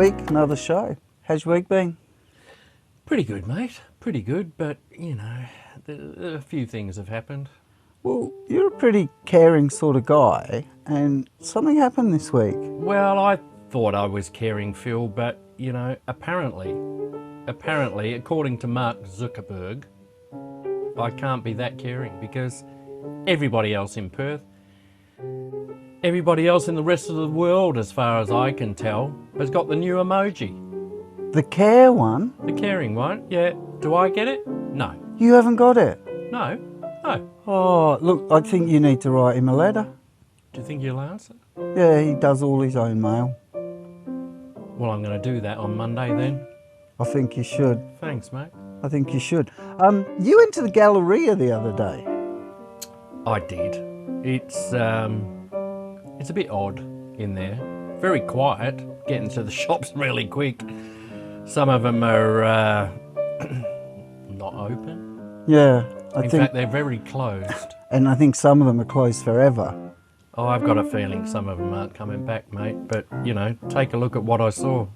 week, another show. How's your week been? Pretty good, mate. Pretty good, but, a few things have happened. Well, you're a pretty caring sort of guy, and something happened this week. Well, I thought I was caring, Phil, but, apparently, according to Mark Zuckerberg, I can't be that caring because everybody else in Perth, everybody else in the rest of the world, as far as I can tell, has got the new emoji. The care one? The caring one, yeah. Do I get it? No. You haven't got it? No. Oh, look, I think you need to write him a letter. Do you think he'll answer? Yeah, he does all his own mail. Well, I'm going to do that on Monday then. I think you should. Thanks, mate. I think you should. You went to the Galleria the other day. I did. It's a bit odd in there. Very quiet. Getting to the shops really quick. Some of them are not open. Yeah, In fact, they're very closed. And I think some of them are closed forever. Oh, I've got a feeling some of them aren't coming back, mate. But, take a look at what I saw.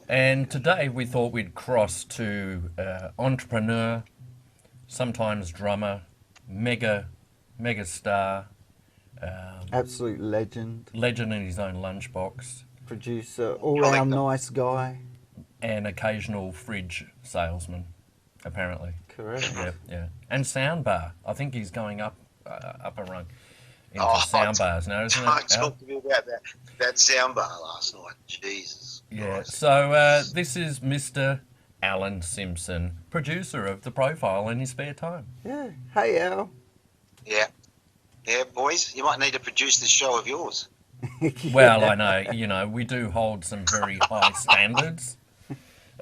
And today we thought we'd cross to entrepreneur, sometimes drummer, mega star, Absolute legend. legend in his own lunchbox, Producer, all-round nice guy. and occasional fridge salesman, apparently. Correct. Yeah. And soundbar. I think he's going up a rung into soundbars now, isn't I it? talked to you about that soundbar last night. Jesus. Yeah, Christ. so this is Mr. Alan Simpson, producer of The Profile in his spare time. Yeah. Hey, Al. Yeah, boys, you might need to produce this show of yours. Well, I know, we do hold some very high standards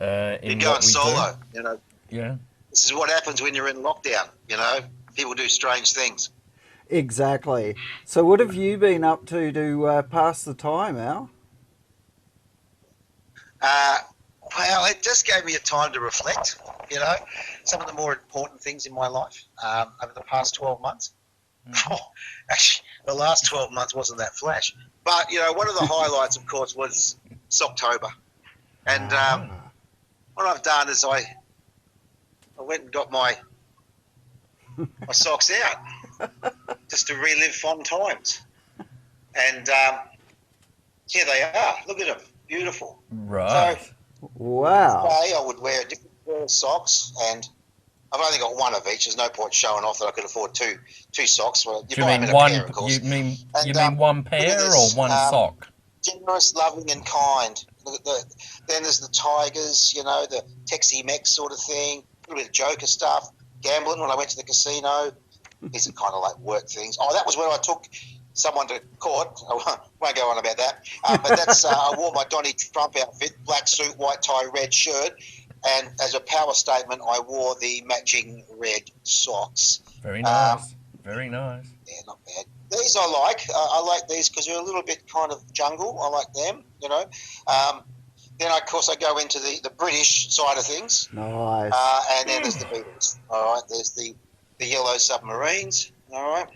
You're in going what we solo, do. Yeah. This is what happens when you're in lockdown, People do strange things. Exactly. So what have you been up to pass the time, Al? Well, it just gave me a time to reflect, some of the more important things in my life over the past 12 months. Actually, the last 12 months wasn't that flash. But, one of the highlights, of course, was Socktober. And what I've done is I went and got my socks out just to relive fond times. And here they are. Look at them. Beautiful. Right. So, Wow. today I would wear a different pair of socks, and I've only got one of each. There's no point showing off that I could afford two socks. Well, Do you mean one? You mean one pair or one sock? Generous, loving, and kind. Look at then there's the Tigers, the Texie Mex sort of thing. A little bit of Joker stuff. Gambling when I went to the casino. These are kind of like work things. Oh, that was when I took someone to court. I won't go on about that. But that's I wore my Donnie Trump outfit, black suit, white tie, red shirt. And as a power statement, I wore the matching red socks. Very nice. Very nice. Yeah, not bad. These I like. I like these because they're a little bit kind of jungle. I like them, Then, of course, I go into the British side of things. Nice. And then there's the Beatles. All right. There's the Yellow Submarines. All right.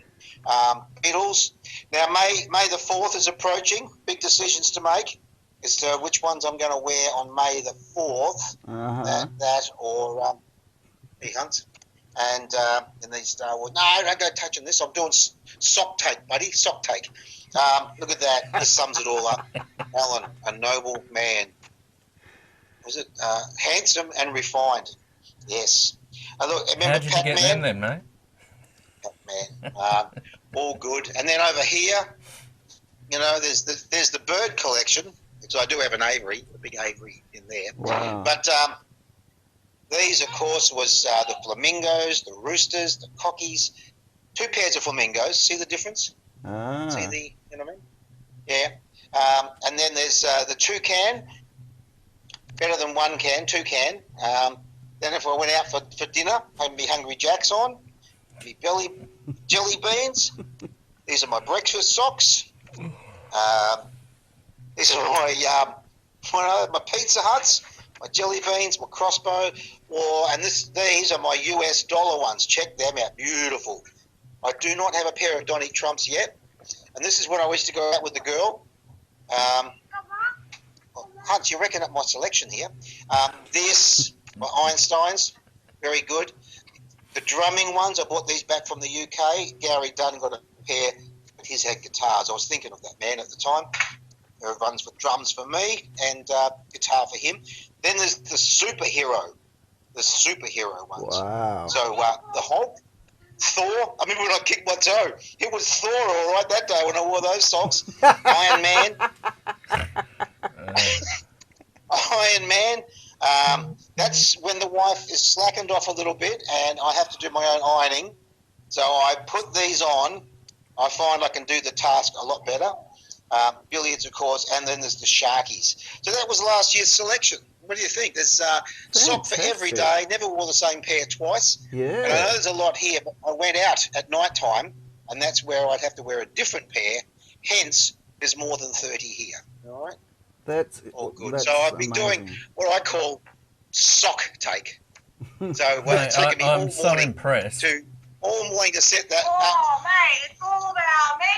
Beatles. Now, May the 4th is approaching. Big decisions to make as to which ones I'm going to wear on May the 4th. Uh-huh. That or Bee Hunt. And they start, well, no, don't go touching this. I'm doing Socktake, buddy, Socktake. Look at that. This sums it all up. Alan, a noble man. Was it handsome and refined? Yes. Look, remember How did you get them then, mate? Pat-Man. All good. And then over here, you know, there's the bird collection. So I do have an aviary, a big aviary in there. Wow. But these, of course, was the flamingos, the roosters, the cockies, 2 pairs of flamingos. See the difference? Ah. See the, you know what I mean? Yeah. And then there's the toucan. Better than 1 can, 2 can. Then if I went out for dinner, had me Hungry Jacks on, me jelly beans. These are my breakfast socks. These are my Pizza Huts, my jelly beans, my crossbow, and these are my US dollar ones. Check them out, beautiful. I do not have a pair of Donny Trumps yet, and this is when I used to go out with the girl. Hunt, you reckon up my selection here? This, my Einsteins, very good. The drumming ones, I bought these back from the UK. Gary Dunn got a pair, but his had guitars. I was thinking of that man at the time. There are ones with drums for me and guitar for him. Then there's the superhero ones. Wow. So the Hulk, Thor. I remember when I kicked my toe. It was Thor, all right, that day when I wore those socks. Iron Man. Iron Man. That's when the wife is slackened off a little bit and I have to do my own ironing. So I put these on. I find I can do the task a lot better. Billiards, of course, and then there's the Sharkies. So that was last year's selection. What do you think? There's sock for every day. Never wore the same pair twice. Yeah. And I know there's a lot here, but I went out at night time, and that's where I'd have to wear a different pair. Hence, there's more than 30 here. All right? That's all good. That's so I've been amazing. doing what I call Socktake. So Mate, it's taken me I'm so impressed. All morning to set that up. Oh, mate, it's all about me.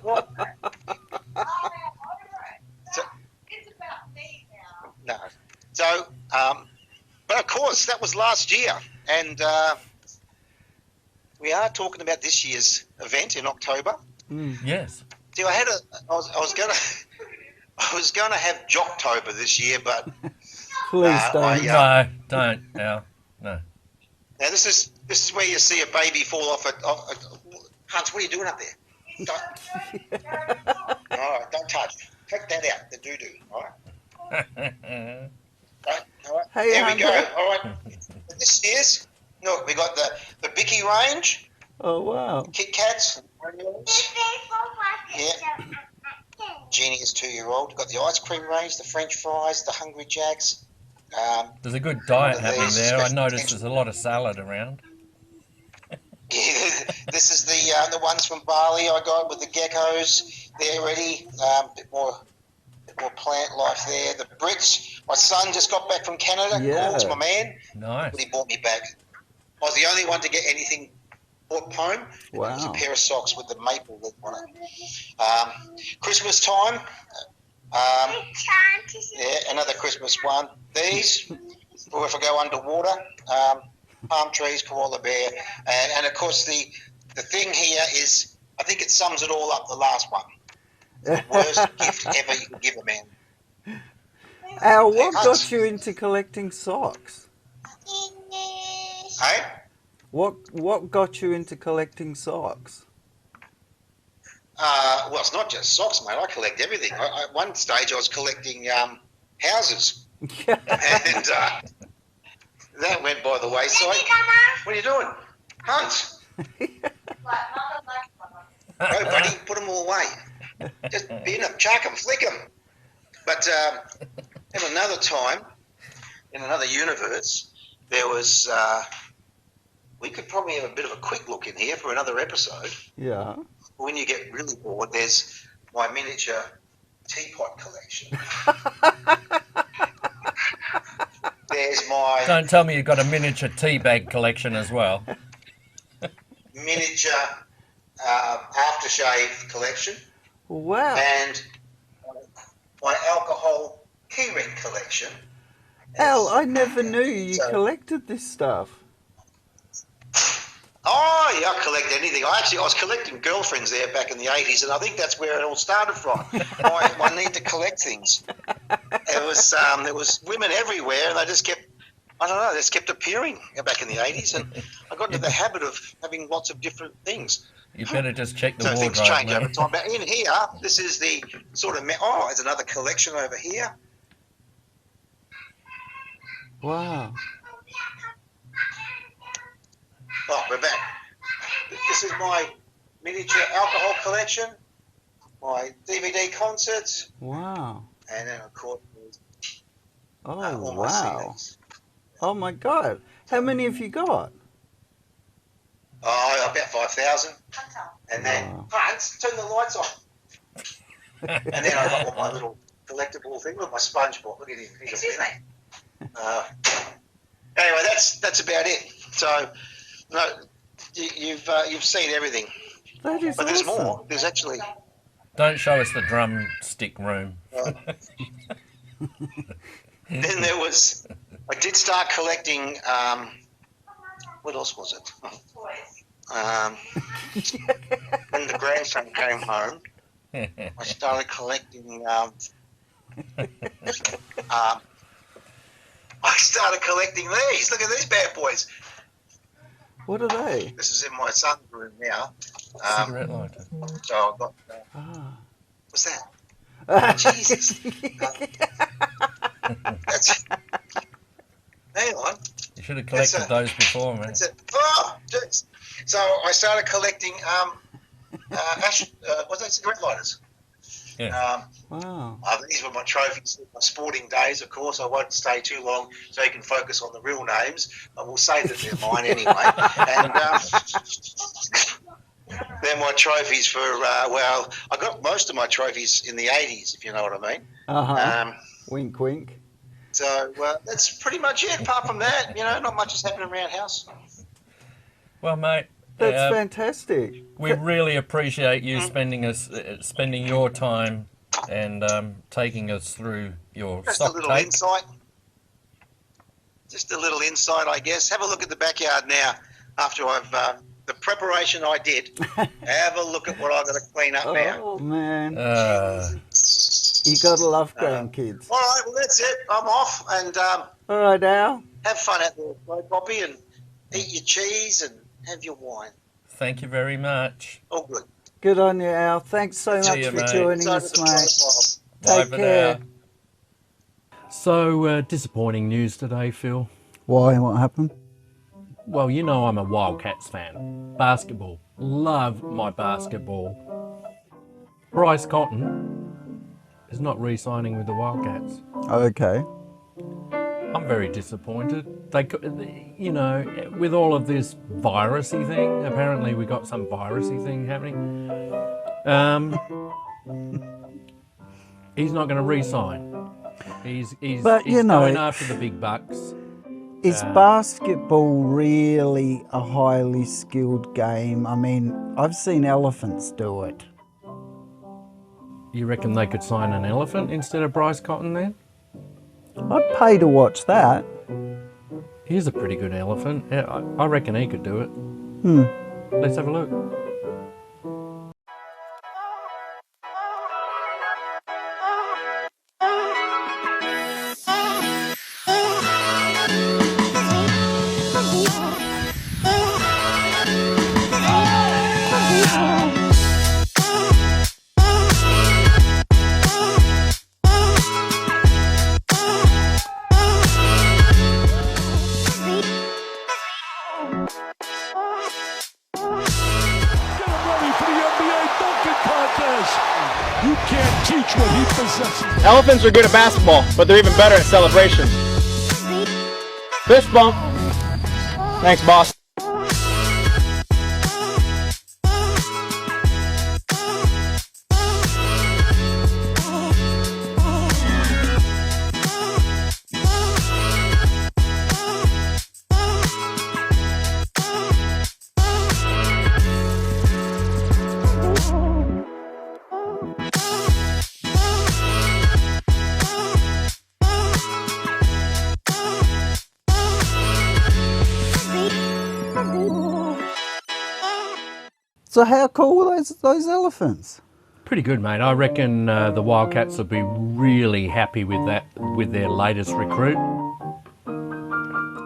What? It's about me now. No. So, but of course, that was last year, and we are talking about this year's event in October. Yes. See, I was going to have Jocktober this year, but Please don't. No, don't. No. Now this is where you see a baby fall off a Hans, what are you doing up there? All right, don't touch. Take that out, the doo-doo, all right? All right. Hey, there we go. Hunter. All right. This is, look, we got the Bicky range, Oh, wow. Kit Kats. Yeah. Jeannie is 2-year-old. Got the ice cream range, the French fries, the Hungry Jacks. There's a good diet happening these there. I special noticed attention. there's a lot of salad around. Yeah, this is the ones from Bali I got with the geckos. They're ready. Bit more plant life there. The Brits. My son just got back from Canada. Yeah. Calls my man. Nice. But he bought me back. I was the only one to get anything bought home. Wow. It was a pair of socks with the maple lid on it. Christmas time. Yeah, another Christmas one. These, or if I go underwater, palm trees, koala bear, and of course the thing here is, I think it sums it all up. The last one, the worst gift ever you could give a man. Al, what got you into collecting socks? Hey, What got you into collecting socks? well, it's not just socks, mate. I collect everything. At one stage, I was collecting houses, and that went by the wayside. What are you doing, Hunt? Go, buddy, put them all away. Just bin them, chuck them, flick them. But at another time, in another universe, there was. We could probably have a bit of a quick look in here for another episode. Yeah. When you get really bored, there's my miniature teapot collection. There's my Don't tell me you've got a miniature tea bag collection as well. miniature aftershave collection. Wow. And my alcohol keyring collection. Al, I never knew you So- collected this stuff. Oh, yeah, I collect anything. I was collecting girlfriends there back in the 80s, and I think that's where it all started from. my need to collect things. There was women everywhere, and they just kept, appearing back in the 80s, and I got into the habit of having lots of different things. You better just check the So wardrobe, things change mate. over time. But in here, this is the sort of, there's another collection over here. Wow. Oh, we're back. This is my miniature alcohol collection, my DVD concerts, Wow. and then, of course, Oh, all my wow. CDs. Oh, my God. How many have you got? Oh, about 5,000. And then, Wow. Hans, turn the lights off. And then I got all my little collectible thing. Look, my sponge board. Look at him. Excuse me. Anyway, that's about it. So, no, you've seen everything. That is But there's awesome. more. There's actually... Don't show us the drumstick room. Then there was... I did start collecting... what else was it? When the grandson came home, I started collecting... I started collecting these. Look at these bad boys. What are they? This is in my son's room now. Cigarette lighter. So I've got... Ah. what's that? Jesus. That's... Hang on. You should have collected those before, man. That's it. Oh, jeez. So I started collecting what's that, cigarette lighters. Yeah. Wow. These were my trophies, my sporting days, of course. I won't stay too long so you can focus on the real names. I will say that they're mine anyway. And they're my trophies for, I got most of my trophies in the 80s, if you know what I mean. Uh-huh. Wink, wink. So that's pretty much it. Apart from that, not much is happening around house. Well, mate, That's fantastic. we really appreciate you spending your time and taking us through your Just a little Socktake. insight. Just a little insight, I guess. Have a look at the backyard now after I've the preparation I did. Have a look at what I've got to clean up now. Oh, man. Uh, You got to love grandkids. All right, well, that's it. I'm off, and All right, Al. have fun out there, Poppy, and eat your cheese and have your wine. thank you very much. All good. Good on you, Al. Thanks so See much you, for mate. joining It's over us, the mate. profile. Bye Take for care. now. So, disappointing news today, Phil. Why? What happened? Well, you know I'm a Wildcats fan. Basketball. Love my basketball. Bryce Cotton is not re-signing with the Wildcats. Okay. I'm very disappointed. With all of this virusy thing, apparently we got some virusy thing happening. He's not going to re-sign. He's going after the big bucks. Is basketball really a highly skilled game? I mean, I've seen elephants do it. You reckon they could sign an elephant instead of Bryce Cotton then? I'd pay to watch that. He's a pretty good elephant. Yeah, I reckon he could do it. Let's have a look. You can't teach what he possesses. Elephants are good at basketball, but they're even better at celebrations. Fist bump. Thanks, boss. So how cool are those elephants? Pretty good, mate. I reckon the Wildcats will be really happy with that, with their latest recruit.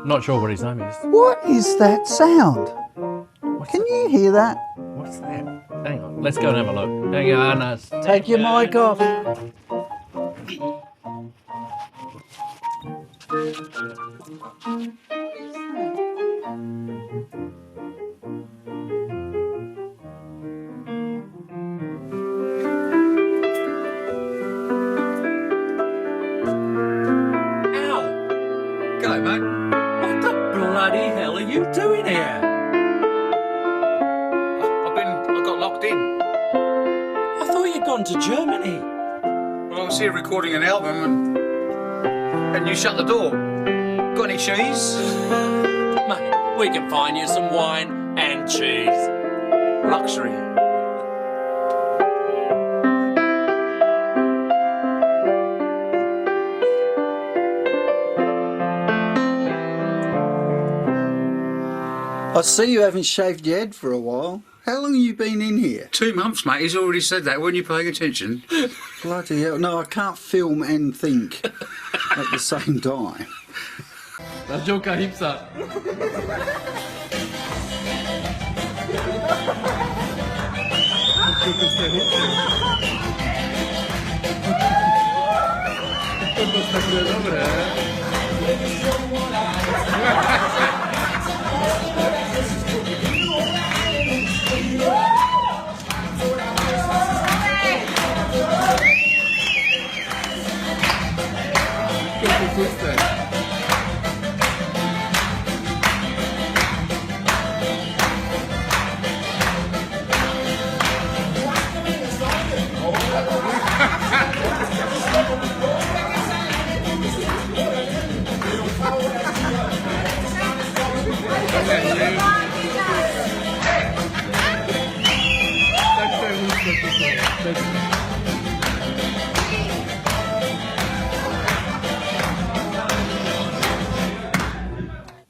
Not sure what his name is. What is that sound? Can you hear that? What's that? Hang on, let's go and have a look. Hang on. Take your mic off. Go, mate. What the bloody hell are you doing here? I got locked in. I thought you'd gone to Germany. Well, I was here recording an album and you shut the door. Got any cheese? Mate, we can find you some wine and cheese. Luxury. I see you haven't shaved your head for a while. How long have you been in here? 2 months, mate. He's already said that. Weren't you paying attention? Bloody hell. No, I can't film and think at the same time. Joker hipster.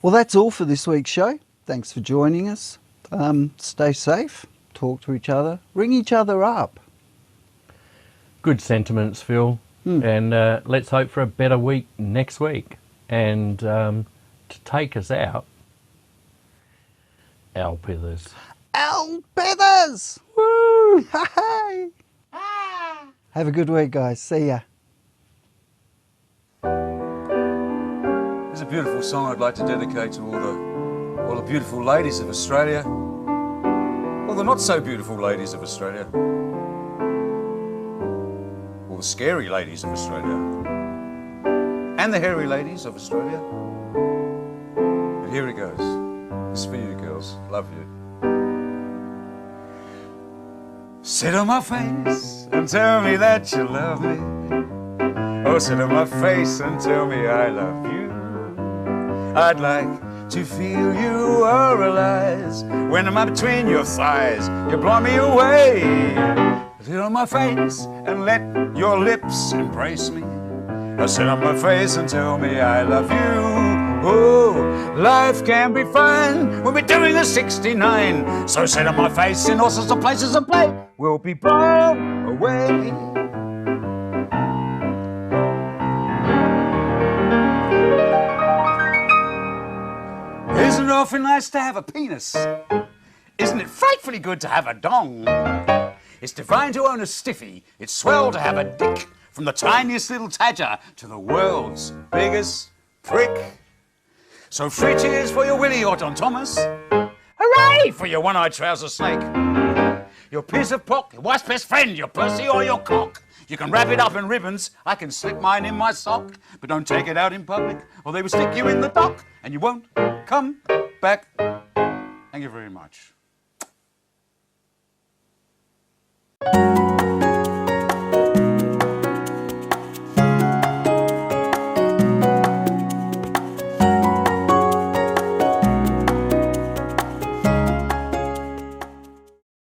Well, that's all for this week's show. Thanks for joining us. Stay safe, talk to each other, ring each other up. Good sentiments, Phil. And let's hope for a better week next week. And to take us out, Al Pithers. Al Pithers! Woo! Hey! Have a good week, guys. See ya. There's a beautiful song I'd like to dedicate to all the beautiful ladies of Australia. All the not so beautiful ladies of Australia. All the scary ladies of Australia. And the hairy ladies of Australia. But here it goes. This is for you girls. Love you. Sit on my face and tell me that you love me. Oh, sit on my face and tell me I love you. I'd like to feel you realize when I'm between your thighs, you blow me away. Sit on my face and let your lips embrace me. Oh, sit on my face and tell me I love you. Oh, life can be fun when we're doing a 69. So sit on my face in all sorts of places of play. We'll be blown away. Isn't it awfully nice to have a penis? Isn't it frightfully good to have a dong? It's divine to own a stiffy. It's swell to have a dick. From the tiniest little tadger to the world's biggest prick. So 3 cheers for your Willie or Don Thomas. Hooray for your one-eyed trouser snake. Your piece of pock, your wife's best friend, your Percy or your cock. You can wrap it up in ribbons. I can slip mine in my sock. But don't take it out in public or they will stick you in the dock and you won't come back. Thank you very much.